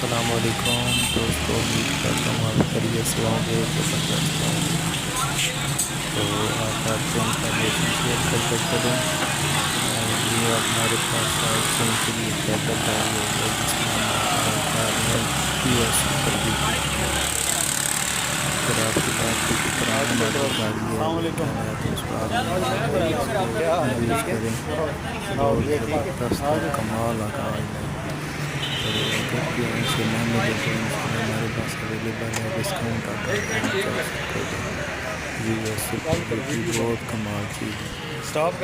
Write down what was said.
अस्सलाम वालेकुम दोस्तों, उम्मीद करता हूँ आप खैरियत से होंगे। ज़बरदस्त होंगे। तो आज आपसे इंफॉर्मेशन शेयर करते चलूँ। ये हमारे पास आईफोन के लिए टैबलेट आई हुई है जिसका नाम गार्नियर PS सुपर GT। अगर आपके पास कोई पुरानी मॉडल गाड़ी है लेकिन है तो उसको आप इसको यूज़ करें। बहुत ज़बरदस्त और कमाल आवाज़ है। तो अगर भी इसे ना मिले तो इंशाल्लाह हमारे पास अवेलेबल है, डिस्काउंट आता है तो हम कर सकते हैं। जी, सुपर GT बहुत कमाल चीज़ है।